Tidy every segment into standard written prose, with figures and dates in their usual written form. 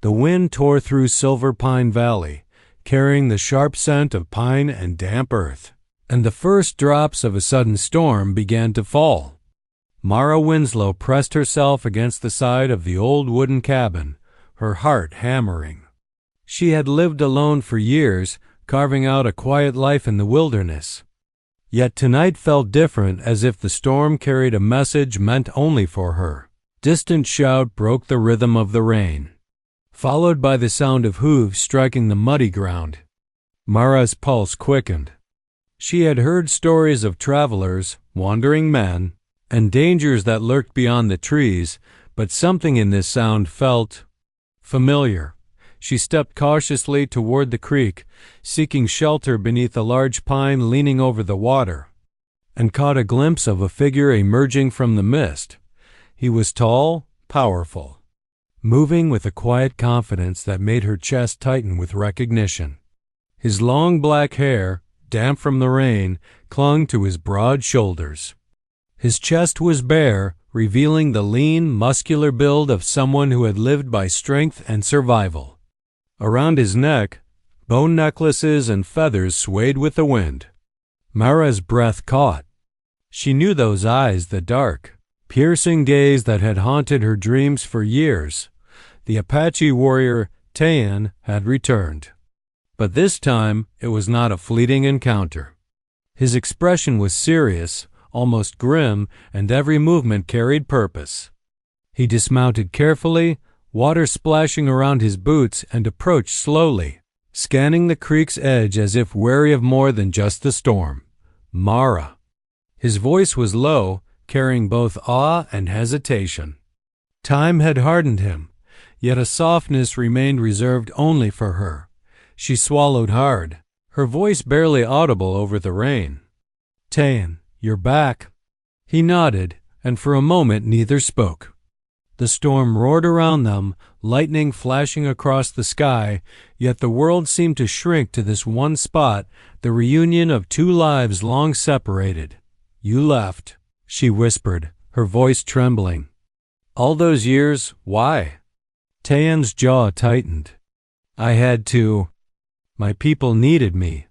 The wind tore through Silver Pine Valley, carrying the sharp scent of pine and damp earth, and the first drops of a sudden storm began to fall. Mara Winslow pressed herself against the side of the old wooden cabin, her heart hammering. She had lived alone for years, carving out a quiet life in the wilderness. Yet tonight felt different, as if the storm carried a message meant only for her. Distant shout broke the rhythm of the rain, followed by the sound of hooves striking the muddy ground. Mara's pulse quickened. She had heard stories of travelers, wandering men, and dangers that lurked beyond the trees, but something in this sound felt familiar. She stepped cautiously toward the creek, seeking shelter beneath a large pine leaning over the water, and caught a glimpse of a figure emerging from the mist. He was tall, powerful, moving with a quiet confidence that made her chest tighten with recognition. His long black hair, damp from the rain, clung to his broad shoulders. His chest was bare, revealing the lean, muscular build of someone who had lived by strength and survival. Around his neck, bone necklaces and feathers swayed with the wind. Mara's breath caught. She knew those eyes, the dark, piercing gaze that had haunted her dreams for years. The Apache warrior, Kaelen, had returned. But this time, it was not a fleeting encounter. His expression was serious, almost grim, and every movement carried purpose. He dismounted carefully, water splashing around his boots, and approached slowly, scanning the creek's edge as if wary of more than just the storm. Mara. His voice was low, carrying both awe and hesitation. Time had hardened him, yet a softness remained reserved only for her. She swallowed hard, her voice barely audible over the rain. "Kaelen, you're back." He nodded, and for a moment neither spoke. The storm roared around them, lightning flashing across the sky, yet the world seemed to shrink to this one spot, the reunion of two lives long separated. "You left," she whispered, her voice trembling. "All those years, why?" Kaelen's jaw tightened. "I had to. My people needed me.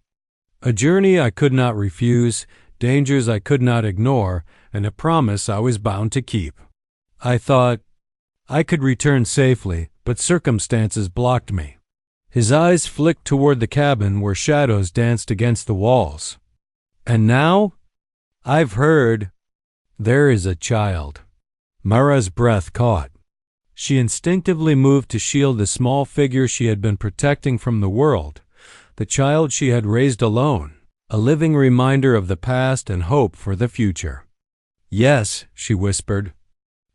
A journey I could not refuse, dangers I could not ignore, and a promise I was bound to keep. I thought I could return safely, but circumstances blocked me." His eyes flicked toward the cabin where shadows danced against the walls. "And now? I've heard there is a child." Mara's breath caught. She instinctively moved to shield the small figure she had been protecting from the world, the child she had raised alone, a living reminder of the past and hope for the future. "Yes," she whispered.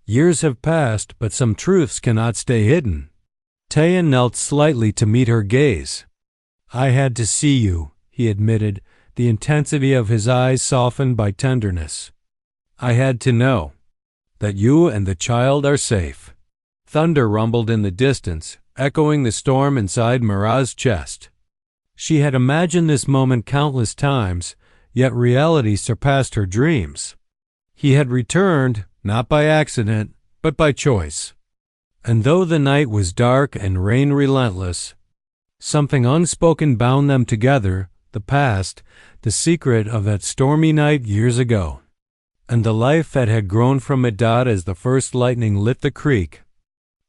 "Years have passed, but some truths cannot stay hidden." Kaelen knelt slightly to meet her gaze. "I had to see you," he admitted, the intensity of his eyes softened by tenderness. "I had to know that you and the child are safe." Thunder rumbled in the distance, echoing the storm inside Mara's chest. She had imagined this moment countless times, yet reality surpassed her dreams. He had returned, not by accident, but by choice. And though the night was dark and rain relentless, something unspoken bound them together, the past, the secret of that stormy night years ago, and the life that had grown from it. As the first lightning lit the creek,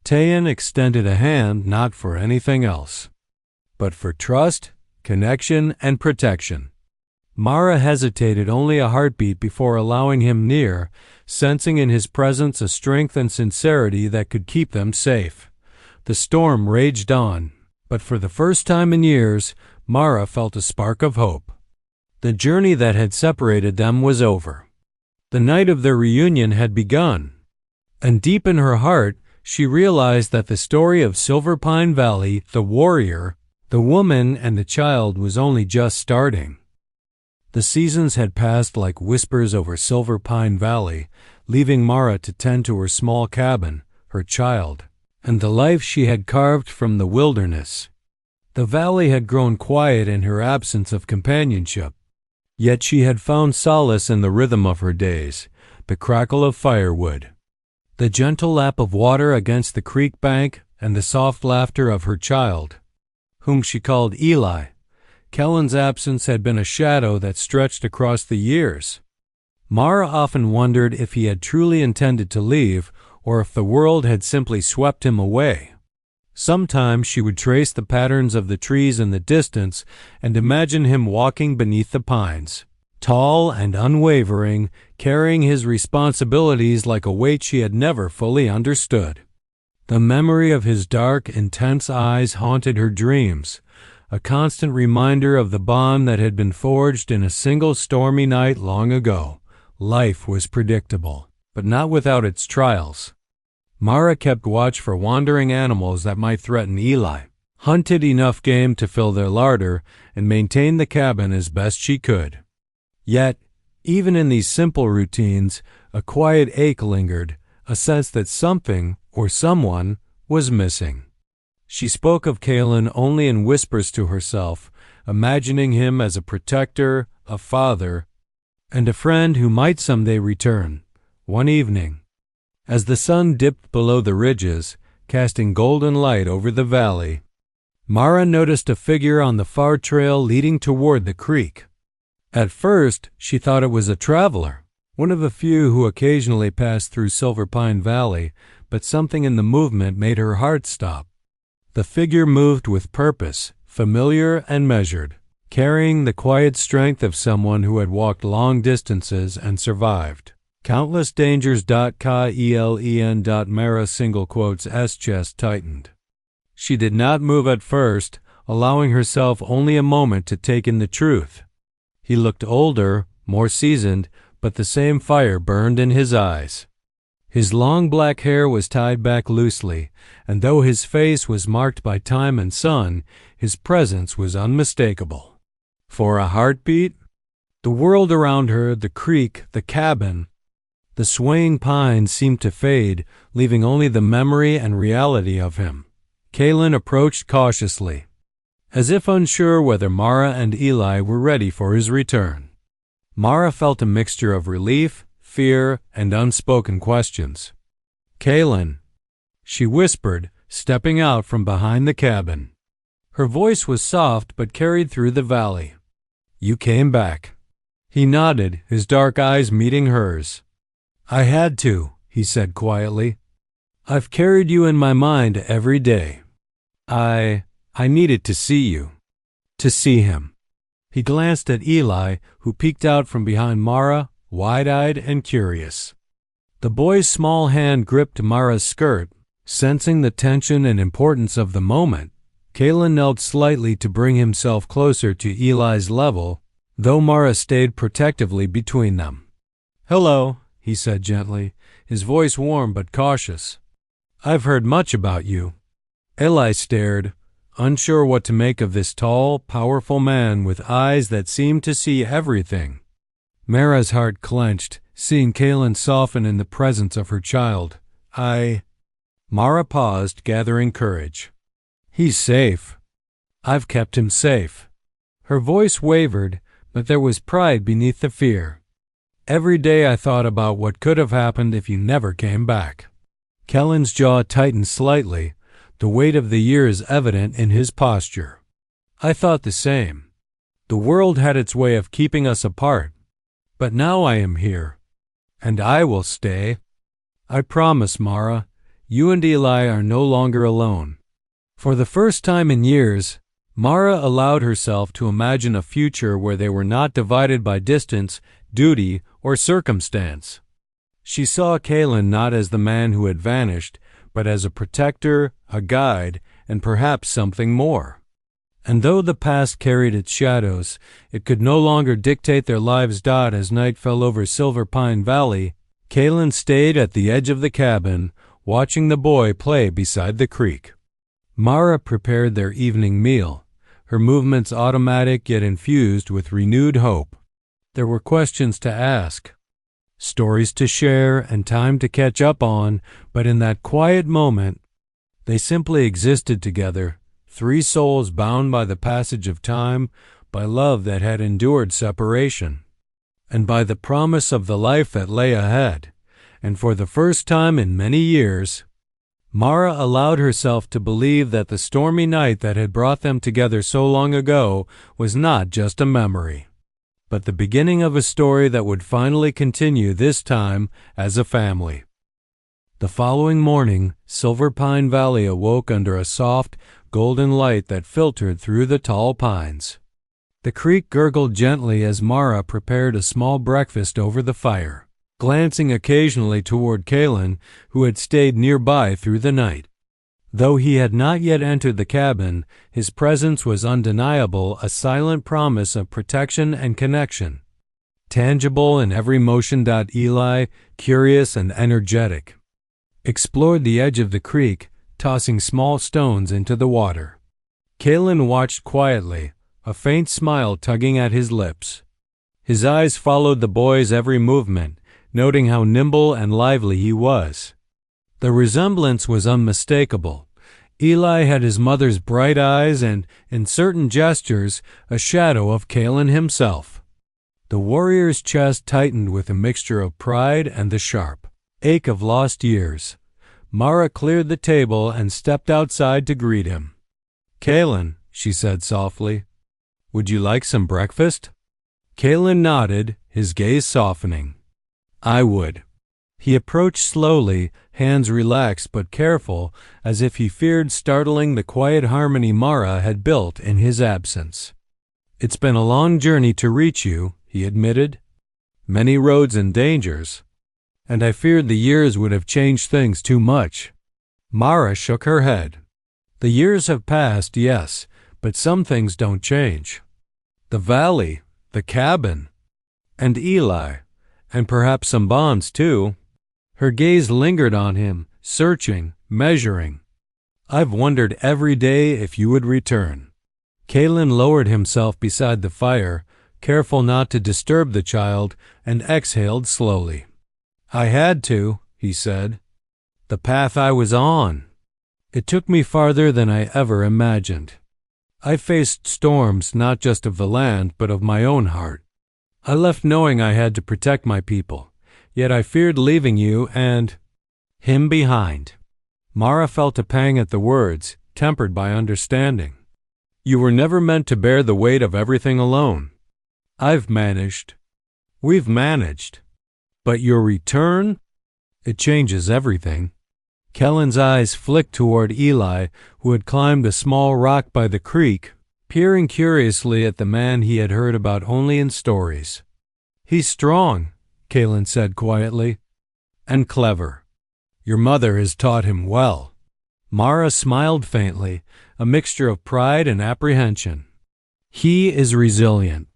Kaelen extended a hand not for anything else, but for trust, connection, and protection. Mara hesitated only a heartbeat before allowing him near, sensing in his presence a strength and sincerity that could keep them safe. The storm raged on, but for the first time in years, Mara felt a spark of hope. The journey that had separated them was over. The night of their reunion had begun, and deep in her heart, she realized that the story of Silver Pine Valley, the warrior, the woman, and the child was only just starting. The seasons had passed like whispers over Silver Pine Valley, leaving Mara to tend to her small cabin, her child, and the life she had carved from the wilderness. The valley had grown quiet in her absence of companionship, yet she had found solace in the rhythm of her days, the crackle of firewood, the gentle lap of water against the creek bank, and the soft laughter of her child, whom she called Eli. Kaelen's absence had been a shadow that stretched across the years. Mara often wondered if he had truly intended to leave, or if the world had simply swept him away. Sometimes she would trace the patterns of the trees in the distance and imagine him walking beneath the pines, tall and unwavering, carrying his responsibilities like a weight she had never fully understood. The memory of his dark, intense eyes haunted her dreams, a constant reminder of the bond that had been forged in a single stormy night long ago. Life was predictable, but not without its trials. Mara kept watch for wandering animals that might threaten Eli, hunted enough game to fill their larder, and maintained the cabin as best she could. Yet, even in these simple routines, a quiet ache lingered, a sense that something or someone was missing. She spoke of Kaelen only in whispers to herself, imagining him as a protector, a father, and a friend who might someday return. One evening, as the sun dipped below the ridges, casting golden light over the valley, Mara noticed a figure on the far trail leading toward the creek. At first, she thought it was a traveler, one of the few who occasionally passed through Silver Pine Valley, but something in the movement made her heart stop. The figure moved with purpose, familiar and measured, carrying the quiet strength of someone who had walked long distances and survived countless dangers. Kaelen. Mara's chest tightened. She did not move at first, allowing herself only a moment to take in the truth. He looked older, more seasoned, but the same fire burned in his eyes. His long black hair was tied back loosely, and though his face was marked by time and sun, his presence was unmistakable. For a heartbeat? The world around her, the creek, the cabin, the swaying pines seemed to fade, leaving only the memory and reality of him. Kaelen approached cautiously, as if unsure whether Mara and Eli were ready for his return. Mara felt a mixture of relief, fear, and unspoken questions. "Kaelen," she whispered, stepping out from behind the cabin. Her voice was soft but carried through the valley. "You came back." He nodded, his dark eyes meeting hers. "I had to," he said quietly. "I've carried you in my mind every day. I needed to see you." To see him. He glanced at Eli, who peeked out from behind Mara, wide-eyed and curious. The boy's small hand gripped Mara's skirt. Sensing the tension and importance of the moment, Kaelen knelt slightly to bring himself closer to Eli's level, though Mara stayed protectively between them. "Hello," he said gently, his voice warm but cautious. "I've heard much about you." Eli stared, unsure what to make of this tall, powerful man with eyes that seemed to see everything. Mara's heart clenched, seeing Kaelen soften in the presence of her child. Mara paused, gathering courage. "He's safe. I've kept him safe." Her voice wavered, but there was pride beneath the fear. "Every day I thought about what could have happened if you never came back." Kaelen's jaw tightened slightly, the weight of the years evident in his posture. "I thought the same. The world had its way of keeping us apart. But now I am here, and I will stay. I promise, Mara, you and Eli are no longer alone." For the first time in years, Mara allowed herself to imagine a future where they were not divided by distance, duty, or circumstance. She saw Kaelen not as the man who had vanished, but as a protector, a guide, and perhaps something more. And though the past carried its shadows, it could no longer dictate their lives. As night fell over Silver Pine Valley, Kaelen stayed at the edge of the cabin, watching the boy play beside the creek. Mara prepared their evening meal, her movements automatic yet infused with renewed hope. There were questions to ask, stories to share, and time to catch up on, but in that quiet moment, they simply existed together, three souls bound by the passage of time, by love that had endured separation, and by the promise of the life that lay ahead. And for the first time in many years, Mara allowed herself to believe that the stormy night that had brought them together so long ago was not just a memory, but the beginning of a story that would finally continue, this time as a family. The following morning, Silver Pine Valley awoke under a soft, golden light that filtered through the tall pines. The creek gurgled gently as Mara prepared a small breakfast over the fire, glancing occasionally toward Kaelen, who had stayed nearby through the night. Though he had not yet entered the cabin, his presence was undeniable, a silent promise of protection and connection. Tangible in every motion. Eli, curious and energetic, explored the edge of the creek, tossing small stones into the water. Kaelen watched quietly, a faint smile tugging at his lips. His eyes followed the boy's every movement, noting how nimble and lively he was. The resemblance was unmistakable. Eli had his mother's bright eyes and, in certain gestures, a shadow of Kaelen himself. The warrior's chest tightened with a mixture of pride and the sharp ache of lost years. Mara cleared the table and stepped outside to greet him. "Kaelen," she said softly, "would you like some breakfast?" Kaelen nodded, his gaze softening. "I would." He approached slowly, hands relaxed but careful, as if he feared startling the quiet harmony Mara had built in his absence. "It's been a long journey to reach you," he admitted. "Many roads and dangers, and I feared the years would have changed things too much." Mara shook her head. "The years have passed, yes, but some things don't change. The valley, the cabin, and Eli, and perhaps some bonds too." Her gaze lingered on him, searching, measuring. "I've wondered every day if you would return." Kaelen lowered himself beside the fire, careful not to disturb the child, and exhaled slowly. "I had to," he said. "The path I was on. It took me farther than I ever imagined. I faced storms not just of the land, but of my own heart. I left knowing I had to protect my people. Yet I feared leaving you and him behind." Mara felt a pang at the words, tempered by understanding. "You were never meant to bear the weight of everything alone. I've managed. We've managed. But your return? It changes everything." Kaelen's eyes flicked toward Eli, who had climbed a small rock by the creek, peering curiously at the man he had heard about only in stories. "He's strong," Kaelen said quietly, "and clever. Your mother has taught him well." Mara smiled faintly, a mixture of pride and apprehension. "He is resilient.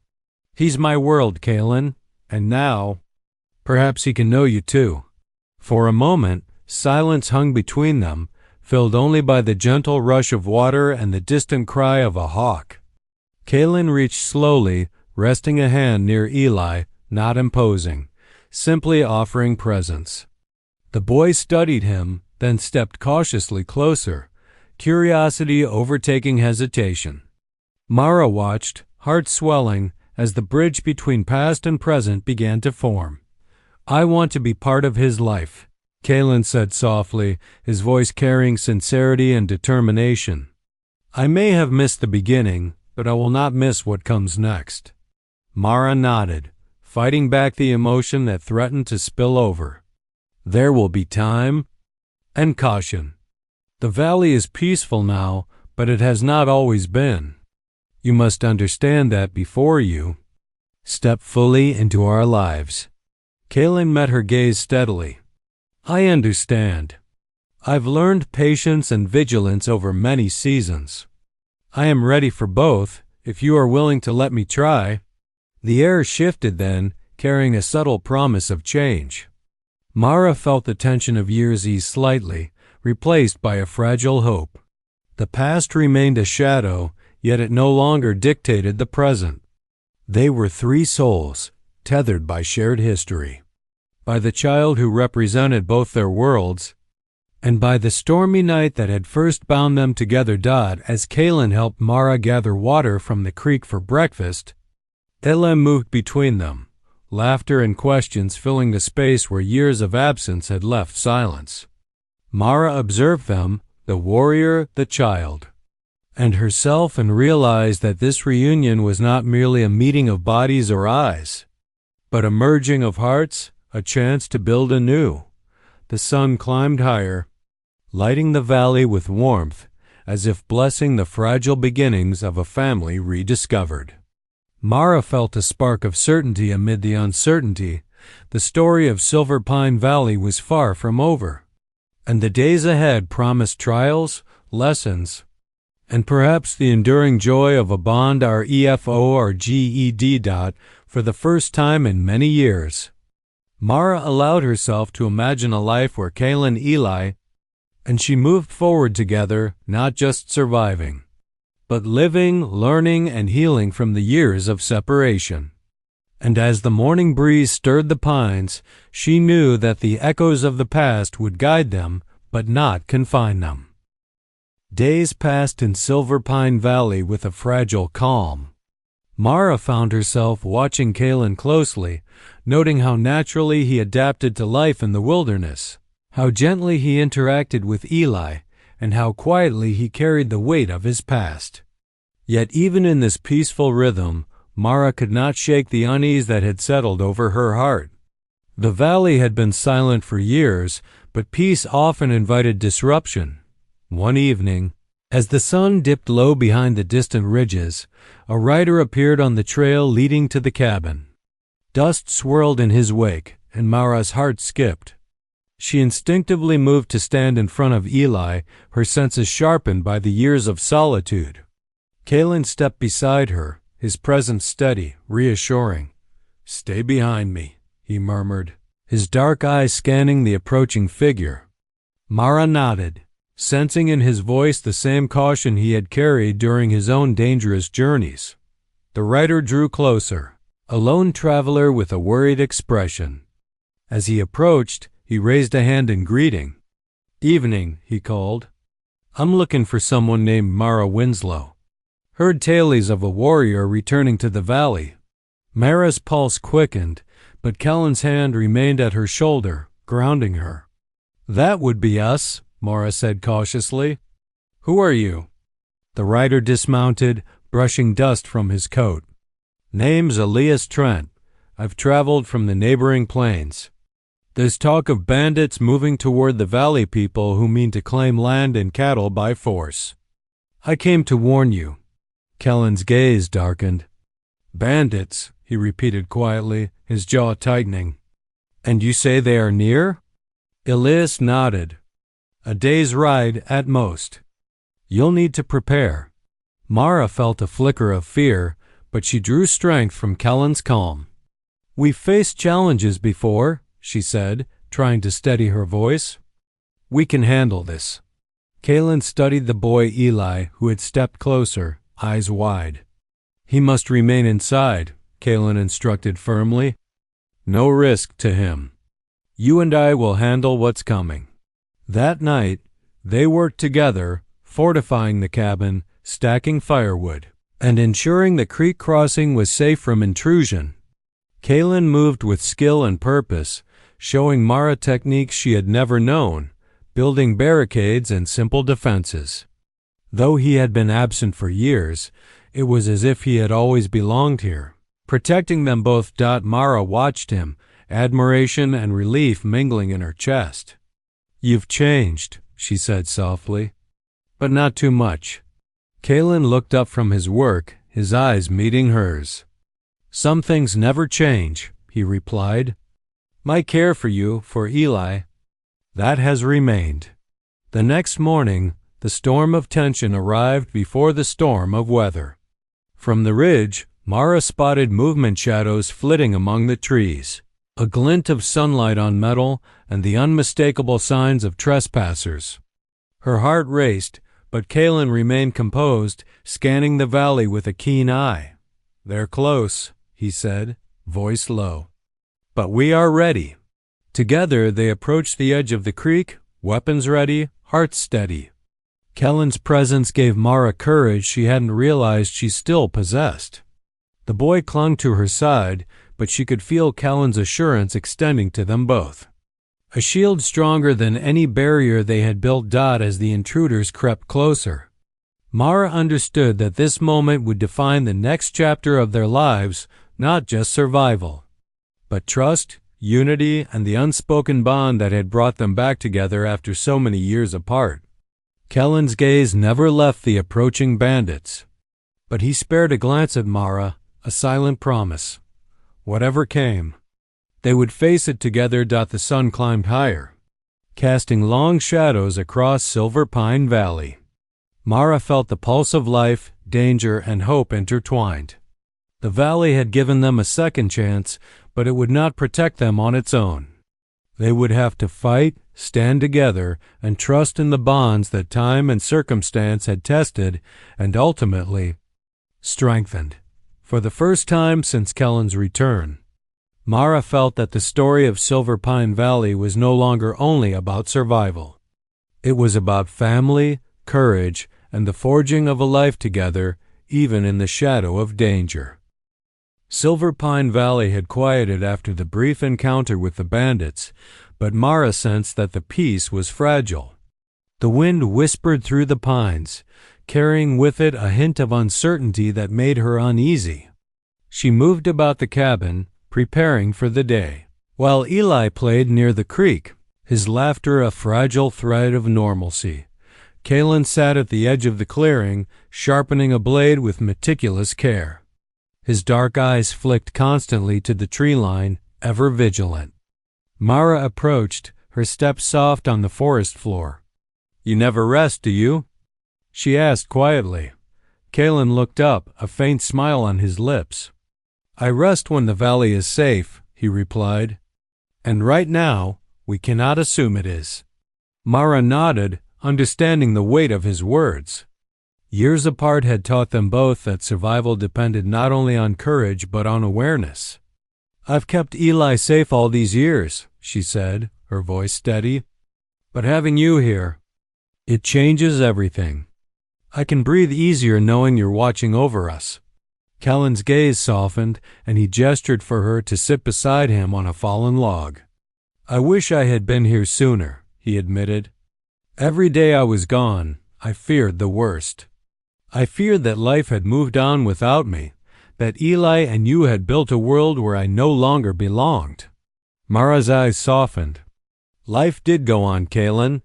He's my world, Kaelen, and now, perhaps he can know you too." For a moment, silence hung between them, filled only by the gentle rush of water and the distant cry of a hawk. Kaelen reached slowly, resting a hand near Eli, not imposing, simply offering presence. The boy studied him, then stepped cautiously closer, curiosity overtaking hesitation. Mara watched, heart swelling, as the bridge between past and present began to form. "I want to be part of his life," Kaelen said softly, his voice carrying sincerity and determination. "I may have missed the beginning, but I will not miss what comes next." Mara nodded, fighting back the emotion that threatened to spill over. "There will be time and caution. The valley is peaceful now, but it has not always been. You must understand that before you step fully into our lives." Kaelen met her gaze steadily. "I understand. I've learned patience and vigilance over many seasons. I am ready for both, if you are willing to let me try." The air shifted then, carrying a subtle promise of change. Mara felt the tension of years ease slightly, replaced by a fragile hope. The past remained a shadow, yet it no longer dictated the present. They were three souls, tethered by shared history, by the child who represented both their worlds, and by the stormy night that had first bound them together. As Kaelen helped Mara gather water from the creek for breakfast, Ella moved between them, laughter and questions filling the space where years of absence had left silence. Mara observed them, the warrior, the child, and herself, and realized that this reunion was not merely a meeting of bodies or eyes, but a merging of hearts, a chance to build anew. The sun climbed higher, lighting the valley with warmth, as if blessing the fragile beginnings of a family rediscovered. Mara felt a spark of certainty amid the uncertainty. The story of Silver Pine Valley was far from over, and the days ahead promised trials, lessons, and perhaps the enduring joy of a bond REFORGED. For the first time in many years, Mara allowed herself to imagine a life where Kaelen, Eli, and she moved forward together, not just surviving, but living, learning, and healing from the years of separation. And as the morning breeze stirred the pines, she knew that the echoes of the past would guide them, but not confine them. Days passed in Silver Pine Valley with a fragile calm. Mara found herself watching Kaelen closely, noting how naturally he adapted to life in the wilderness, how gently he interacted with Eli, and how quietly he carried the weight of his past. Yet even in this peaceful rhythm, Mara could not shake the unease that had settled over her heart. The valley had been silent for years, but peace often invited disruption. One evening, as the sun dipped low behind the distant ridges, a rider appeared on the trail leading to the cabin. Dust swirled in his wake, and Mara's heart skipped. She instinctively moved to stand in front of Eli, her senses sharpened by the years of solitude. Kaelen stepped beside her, his presence steady, reassuring. "Stay behind me," he murmured, his dark eyes scanning the approaching figure. Mara nodded, sensing in his voice the same caution he had carried during his own dangerous journeys. The rider drew closer, a lone traveler with a worried expression. As he approached, he raised a hand in greeting. "Evening," he called. "I'm looking for someone named Mara Winslow. Heard tales of a warrior returning to the valley." Mara's pulse quickened, but Kaelen's hand remained at her shoulder, grounding her. "That would be us," Mara said cautiously. "Who are you?" The rider dismounted, brushing dust from his coat. "Name's Elias Trent. I've traveled from the neighboring plains. There's talk of bandits moving toward the valley people who mean to claim land and cattle by force. I came to warn you." Kaelen's gaze darkened. "Bandits," he repeated quietly, his jaw tightening. "And you say they are near?" Elias nodded. "A day's ride at most. You'll need to prepare." Mara felt a flicker of fear, but she drew strength from Kaelen's calm. "We've faced challenges before," she said, trying to steady her voice. "We can handle this." Kaelen studied the boy Eli, who had stepped closer, eyes wide. "He must remain inside," Kaelen instructed firmly. "No risk to him. You and I will handle what's coming." That night, they worked together, fortifying the cabin, stacking firewood, and ensuring the creek crossing was safe from intrusion. Kaelen moved with skill and purpose, showing Mara techniques she had never known, building barricades and simple defenses. Though he had been absent for years, it was as if he had always belonged here, protecting them both. Mara watched him, admiration and relief mingling in her chest. "You've changed," she said softly, "but not too much." Kaelen looked up from his work, his eyes meeting hers. "Some things never change," he replied. "My care for you, for Eli, that has remained." The next morning, the storm of tension arrived before the storm of weather. From the ridge, Mara spotted movement shadows flitting among the trees, a glint of sunlight on metal, and the unmistakable signs of trespassers. Her heart raced, but Kaelen remained composed, scanning the valley with a keen eye. "They're close," he said, voice low. "But we are ready." Together they approached the edge of the creek, weapons ready, hearts steady. Kaelen's presence gave Mara courage she hadn't realized she still possessed. The boy clung to her side, but she could feel Kaelen's assurance extending to them both. a shield stronger than any barrier they had built. As the intruders crept closer, Mara understood that this moment would define the next chapter of their lives, not just survival, but trust, unity, and the unspoken bond that had brought them back together after so many years apart. Kaelen's gaze never left the approaching bandits, but he spared a glance at Mara, a silent promise. Whatever came, they would face it together. The sun climbed higher, casting long shadows across Silver Pine Valley. Mara felt the pulse of life, danger, and hope intertwined. The valley had given them a second chance, but it would not protect them on its own. They would have to fight, stand together, and trust in the bonds that time and circumstance had tested and ultimately strengthened. For the first time since Kaelen's return, Mara felt that the story of Silver Pine Valley was no longer only about survival. It was about family, courage, and the forging of a life together, even in the shadow of danger. Silver Pine Valley had quieted after the brief encounter with the bandits, but Mara sensed that the peace was fragile. The wind whispered through the pines, carrying with it a hint of uncertainty that made her uneasy. She moved about the cabin, preparing for the day, while Eli played near the creek, his laughter a fragile thread of normalcy. Kaelen sat at the edge of the clearing, sharpening a blade with meticulous care. His dark eyes flicked constantly to the tree line, ever vigilant. Mara approached, her steps soft on the forest floor. "You never rest, do you?" she asked quietly. Kaelen looked up, a faint smile on his lips. "I rest when the valley is safe," he replied. "And right now, we cannot assume it is." Mara nodded, understanding the weight of his words. Years apart had taught them both that survival depended not only on courage but on awareness. "I've kept Eli safe all these years," she said, her voice steady. "But having you here, it changes everything. I can breathe easier knowing you're watching over us." Kaelen's gaze softened, and he gestured for her to sit beside him on a fallen log. "I wish I had been here sooner," he admitted. "Every day I was gone, I feared the worst. I feared that life had moved on without me, that Eli and you had built a world where I no longer belonged." Mara's eyes softened. "Life did go on, Kaelen.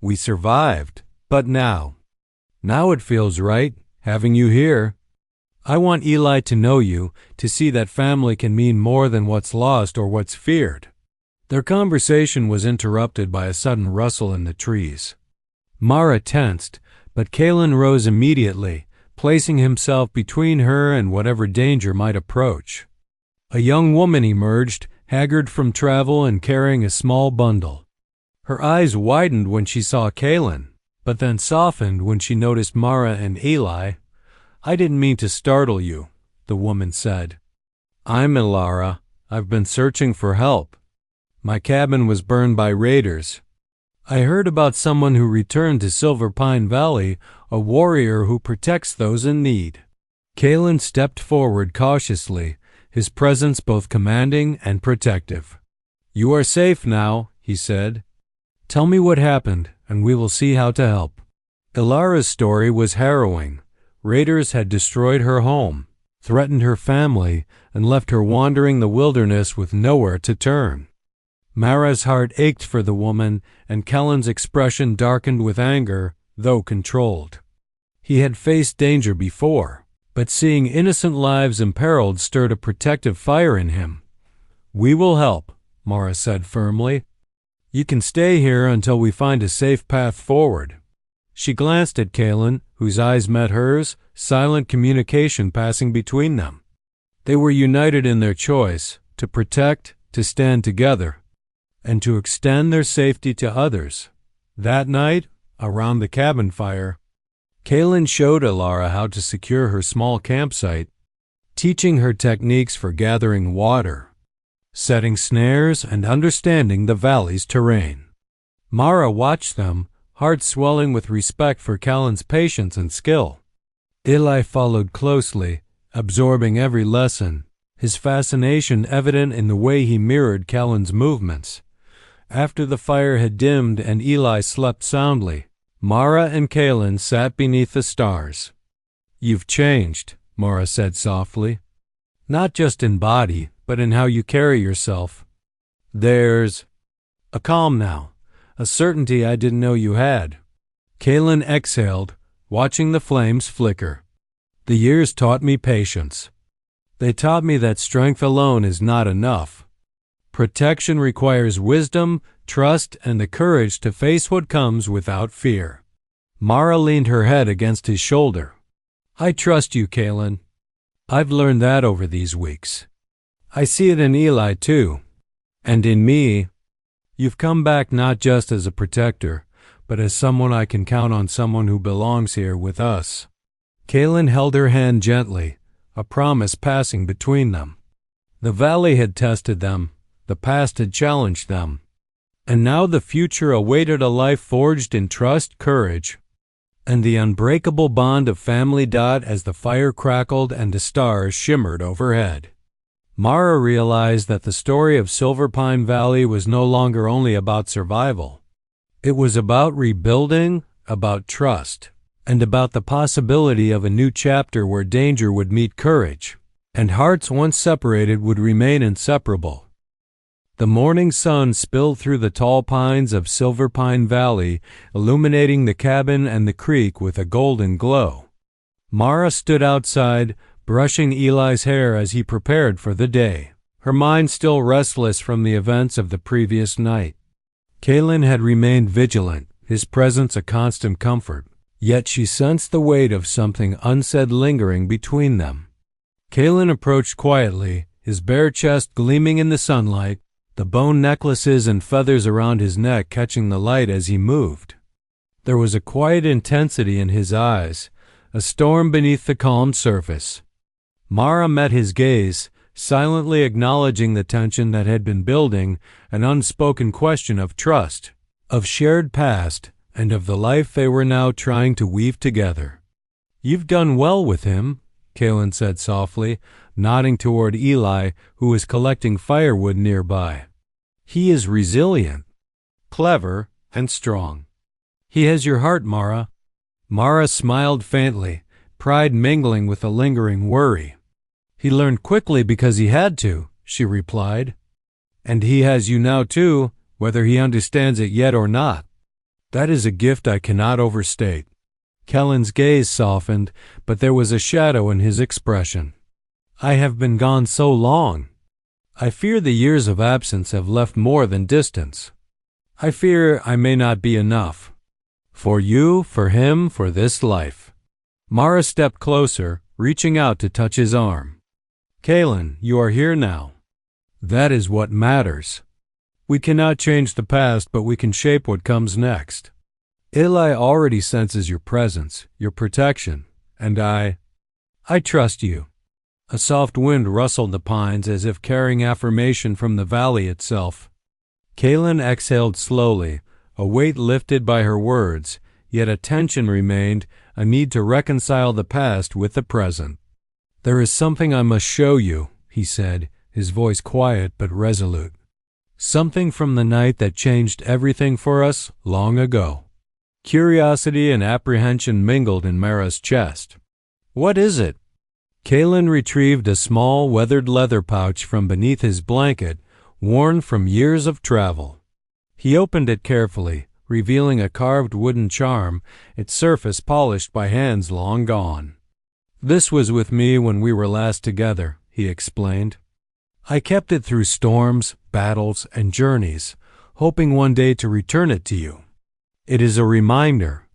We survived, but now it feels right, having you here. I want Eli to know you, to see that family can mean more than what's lost or what's feared." Their conversation was interrupted by a sudden rustle in the trees. Mara tensed, but Kaelen rose immediately, placing himself between her and whatever danger might approach. A young woman emerged, haggard from travel and carrying a small bundle. Her eyes widened when she saw Kaelen, but then softened when she noticed Mara and Eli. "I didn't mean to startle you," the woman said. "I'm Ilara. I've been searching for help. My cabin was burned by raiders. I heard about someone who returned to Silver Pine Valley, a warrior who protects those in need." Kaelen stepped forward cautiously, his presence both commanding and protective. "You are safe now," he said. "Tell me what happened, and we will see how to help." Ilara's story was harrowing. Raiders had destroyed her home, threatened her family, and left her wandering the wilderness with nowhere to turn. Mara's heart ached for the woman, and Kaelen's expression darkened with anger, though controlled. He had faced danger before, but seeing innocent lives imperiled stirred a protective fire in him. "We will help," Mara said firmly. "You can stay here until we find a safe path forward." She glanced at Kaelen, whose eyes met hers, silent communication passing between them. They were united in their choice, to protect, to stand together, and to extend their safety to others. That night, around the cabin fire, Kaelen showed Ilara how to secure her small campsite, teaching her techniques for gathering water, setting snares, and understanding the valley's terrain. Mara watched them, heart swelling with respect for Kaelen's patience and skill. Eli followed closely, absorbing every lesson, his fascination evident in the way he mirrored Kaelen's movements. After the fire had dimmed and Eli slept soundly, Mara and Kaelen sat beneath the stars. "You've changed," Mara said softly. "Not just in body, but in how you carry yourself. There's a calm now, a certainty I didn't know you had." Kaelen exhaled, watching the flames flicker. "The years taught me patience. They taught me that strength alone is not enough. Protection requires wisdom, trust, and the courage to face what comes without fear." Mara leaned her head against his shoulder. "I trust you, Kaelen. I've learned that over these weeks. I see it in Eli, too. And in me. You've come back not just as a protector, but as someone I can count on, someone who belongs here with us." Kaelen held her hand gently, a promise passing between them. The valley had tested them, the past had challenged them, and now the future awaited a life forged in trust, courage, and the unbreakable bond of family. As the fire crackled and the stars shimmered overhead, Mara realized that the story of Silver Pine Valley was no longer only about survival. It was about rebuilding, about trust, and about the possibility of a new chapter where danger would meet courage, and hearts once separated would remain inseparable. The morning sun spilled through the tall pines of Silver Pine Valley, illuminating the cabin and the creek with a golden glow. Mara stood outside, brushing Eli's hair as he prepared for the day, her mind still restless from the events of the previous night. Kaelen had remained vigilant, his presence a constant comfort, yet she sensed the weight of something unsaid lingering between them. Kaelen approached quietly, his bare chest gleaming in the sunlight, the bone necklaces and feathers around his neck catching the light as he moved. There was a quiet intensity in his eyes, a storm beneath the calm surface. Mara met his gaze, silently acknowledging the tension that had been building, an unspoken question of trust, of shared past, and of the life they were now trying to weave together. "You've done well with him," Kaelen said softly, nodding toward Eli, who was collecting firewood nearby. "He is resilient, clever, and strong. He has your heart, Mara." Mara smiled faintly, pride mingling with a lingering worry. "He learned quickly because he had to," she replied. "And he has you now too, whether he understands it yet or not. That is a gift I cannot overstate." Kaelen's gaze softened, but there was a shadow in his expression. "I have been gone so long. I fear the years of absence have left more than distance. I fear I may not be enough. For you, for him, for this life." Mara stepped closer, reaching out to touch his arm. "Kaelen, you are here now. That is what matters. We cannot change the past, but we can shape what comes next. Eli already senses your presence, your protection, and I trust you." A soft wind rustled the pines as if carrying affirmation from the valley itself. Kaelen exhaled slowly, a weight lifted by her words, yet a tension remained, a need to reconcile the past with the present. "There is something I must show you," he said, his voice quiet but resolute. "Something from the night that changed everything for us long ago." Curiosity and apprehension mingled in Mara's chest. "What is it?" Kaelen retrieved a small, weathered leather pouch from beneath his blanket, worn from years of travel. He opened it carefully, revealing a carved wooden charm, its surface polished by hands long gone. "This was with me when we were last together," he explained. "I kept it through storms, battles, and journeys, hoping one day to return it to you. It is a reminder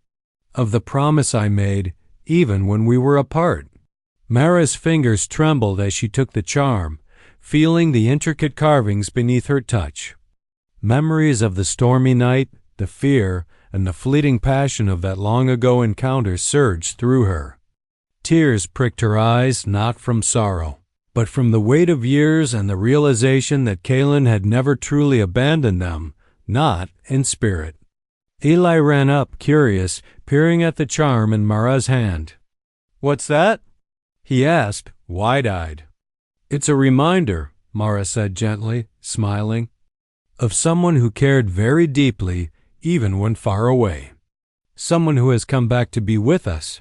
of the promise I made, even when we were apart." Mara's fingers trembled as she took the charm, feeling the intricate carvings beneath her touch. Memories of the stormy night, the fear, and the fleeting passion of that long-ago encounter surged through her. Tears pricked her eyes, not from sorrow, but from the weight of years and the realization that Kaelen had never truly abandoned them, not in spirit. Eli ran up, curious, peering at the charm in Mara's hand. "What's that?" he asked, wide-eyed. "It's a reminder," Mara said gently, smiling. of someone who cared very deeply even when far away. Someone who has come back to be with us.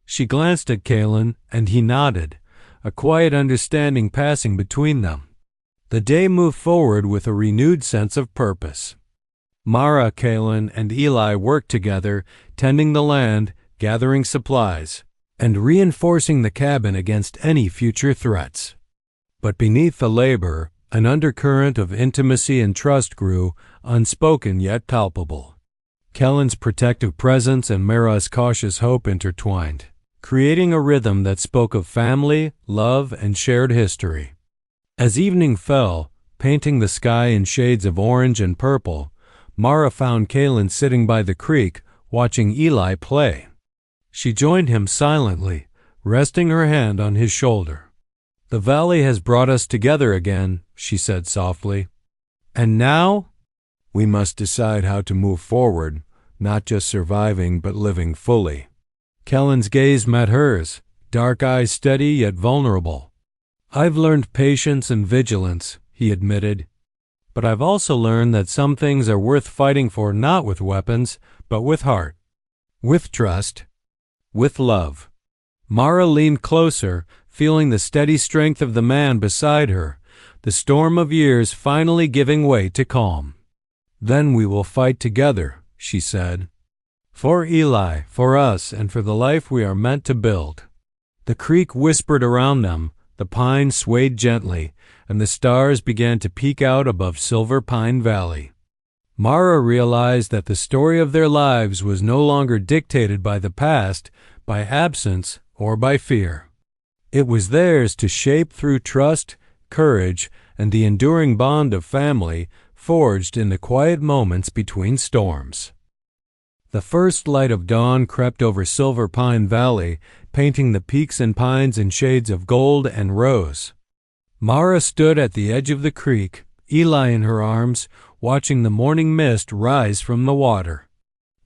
She glanced at Kaelen, and he nodded, a quiet understanding passing between them. The day moved forward with a renewed sense of purpose. Mara, Kaelen, and Eli worked together, tending the land, gathering supplies, and reinforcing the cabin against any future threats. But beneath the labor, an undercurrent of intimacy and trust grew, unspoken yet palpable. Kaelen's protective presence and Mara's cautious hope intertwined, creating a rhythm that spoke of family, love, and shared history. As evening fell, painting the sky in shades of orange and purple, Mara found Kaelen sitting by the creek, watching Eli play. She joined him silently, resting her hand on his shoulder. "The valley has brought us together again," she said softly. "And now, we must decide how to move forward, not just surviving but living fully." Kaelen's gaze met hers, dark eyes steady yet vulnerable. "I've learned patience and vigilance," he admitted. "But I've also learned that some things are worth fighting for not with weapons, but with heart, with trust, with love." Mara leaned closer, feeling the steady strength of the man beside her, the storm of years finally giving way to calm. "Then we will fight together," she said. "For Eli, for us, and for the life we are meant to build." The creek whispered around them, the pines swayed gently, and the stars began to peek out above Silver Pine Valley. Mara realized that the story of their lives was no longer dictated by the past, by absence, or by fear. It was theirs to shape through trust, courage, and the enduring bond of family forged in the quiet moments between storms. The first light of dawn crept over Silver Pine Valley, painting the peaks and pines in shades of gold and rose. Mara stood at the edge of the creek, Eli in her arms, watching the morning mist rise from the water.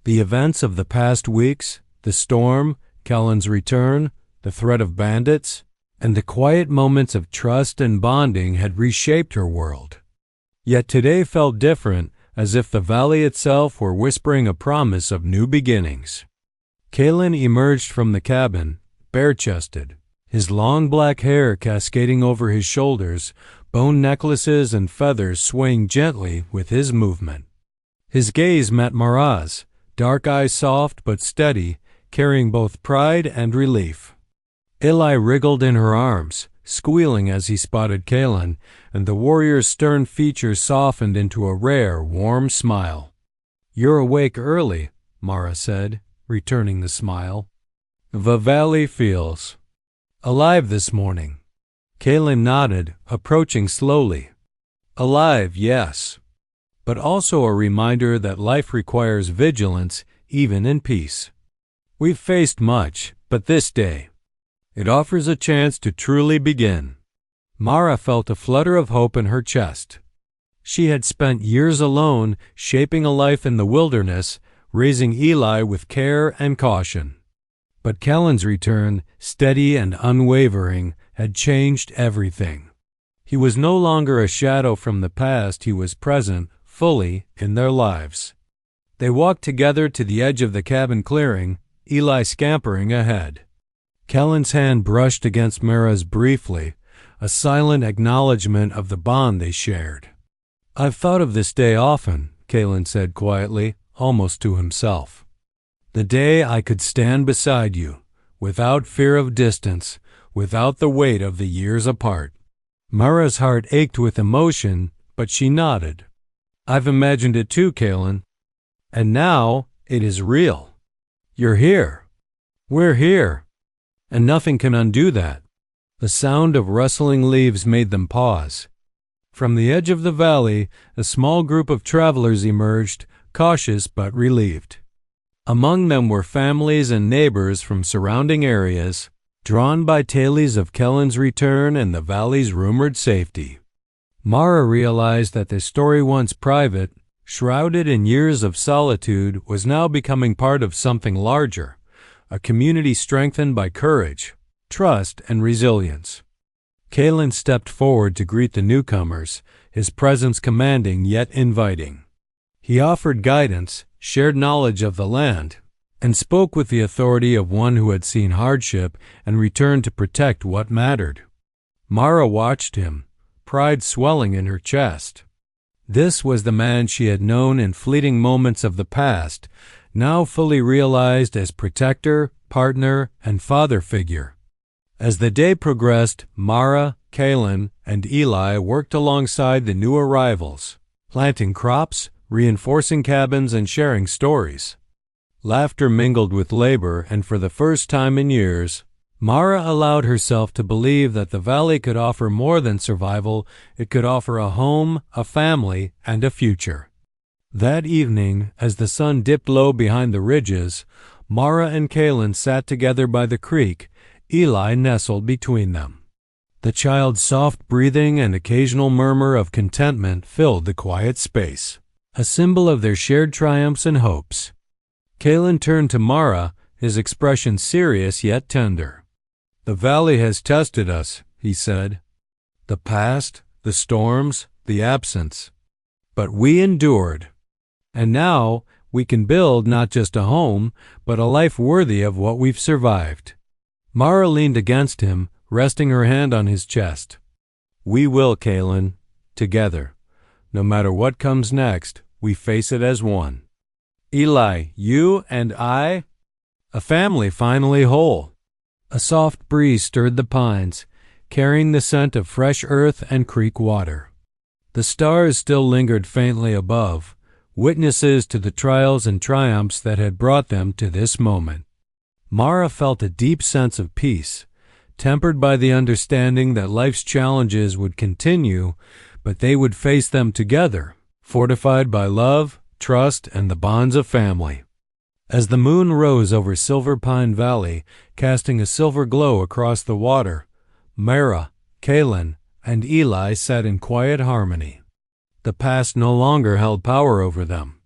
The events of the past weeks, the storm, Kaelen's return, the threat of bandits, and the quiet moments of trust and bonding had reshaped her world. Yet today felt different, as if the valley itself were whispering a promise of new beginnings. Kaelen emerged from the cabin, bare-chested, his long black hair cascading over his shoulders, bone necklaces and feathers swaying gently with his movement. His gaze met Mara's, dark eyes soft but steady, carrying both pride and relief. Eli wriggled in her arms, squealing as he spotted Kaelen, and the warrior's stern features softened into a rare, warm smile. "You're awake early," Mara said, returning the smile. "The valley feels alive this morning." Kaelen nodded, approaching slowly. "Alive, yes, but also a reminder that life requires vigilance even in peace. We've faced much, but this day, it offers a chance to truly begin." Mara felt a flutter of hope in her chest. She had spent years alone, shaping a life in the wilderness, raising Eli with care and caution. But Kaelen's return, steady and unwavering, had changed everything. He was no longer a shadow from the past, he was present, fully, in their lives. They walked together to the edge of the cabin clearing, Eli scampering ahead. Kaelen's hand brushed against Mara's briefly, a silent acknowledgement of the bond they shared. "I've thought of this day often," Kaelen said quietly, almost to himself. "The day I could stand beside you, without fear of distance, without the weight of the years apart." Mara's heart ached with emotion, but she nodded. "I've imagined it too, Kaelen. And now it is real. You're here. We're here. And nothing can undo that." The sound of rustling leaves made them pause. From the edge of the valley, a small group of travelers emerged, cautious but relieved. Among them were families and neighbors from surrounding areas, drawn by tales of Kaelen's return and the valley's rumored safety. Mara realized that the story once private, shrouded in years of solitude, was now becoming part of something larger, a community strengthened by courage, trust, and resilience. Kaelen stepped forward to greet the newcomers, his presence commanding yet inviting. He offered guidance, shared knowledge of the land, and spoke with the authority of one who had seen hardship and returned to protect what mattered. Mara watched him, pride swelling in her chest. This was the man she had known in fleeting moments of the past, now fully realized as protector, partner, and father figure. As the day progressed, Mara, Kaelen, and Eli worked alongside the new arrivals, planting crops, reinforcing cabins, and sharing stories. Laughter mingled with labor, and for the first time in years, Mara allowed herself to believe that the valley could offer more than survival. It could offer a home, a family, and a future. That evening, as the sun dipped low behind the ridges, Mara and Kaelen sat together by the creek, Eli nestled between them. The child's soft breathing and occasional murmur of contentment filled the quiet space, a symbol of their shared triumphs and hopes. Kaelen turned to Mara, his expression serious yet tender. "The valley has tested us," he said. "The past, the storms, the absence. But we endured. And now we can build not just a home, but a life worthy of what we've survived." Mara leaned against him, resting her hand on his chest. "We will, Kaelen, together. No matter what comes next, we face it as one. Eli, you and I, a family finally whole." A soft breeze stirred the pines, carrying the scent of fresh earth and creek water. The stars still lingered faintly above, witnesses to the trials and triumphs that had brought them to this moment. Mara felt a deep sense of peace, tempered by the understanding that life's challenges would continue, but they would face them together, fortified by love, trust, and the bonds of family. As the moon rose over Silver Pine Valley, casting a silver glow across the water, Mara, Kaelen, and Eli sat in quiet harmony. The past no longer held power over them.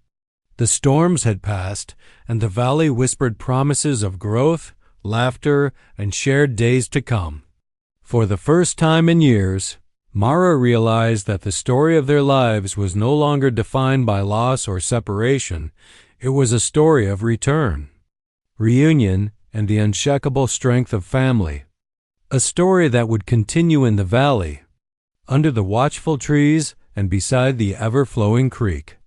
The storms had passed, and the valley whispered promises of growth, laughter, and shared days to come. For the first time in years, Mara realized that the story of their lives was no longer defined by loss or separation. It was a story of return, reunion, and the unshakable strength of family. A story that would continue in the valley, under the watchful trees and beside the ever-flowing creek.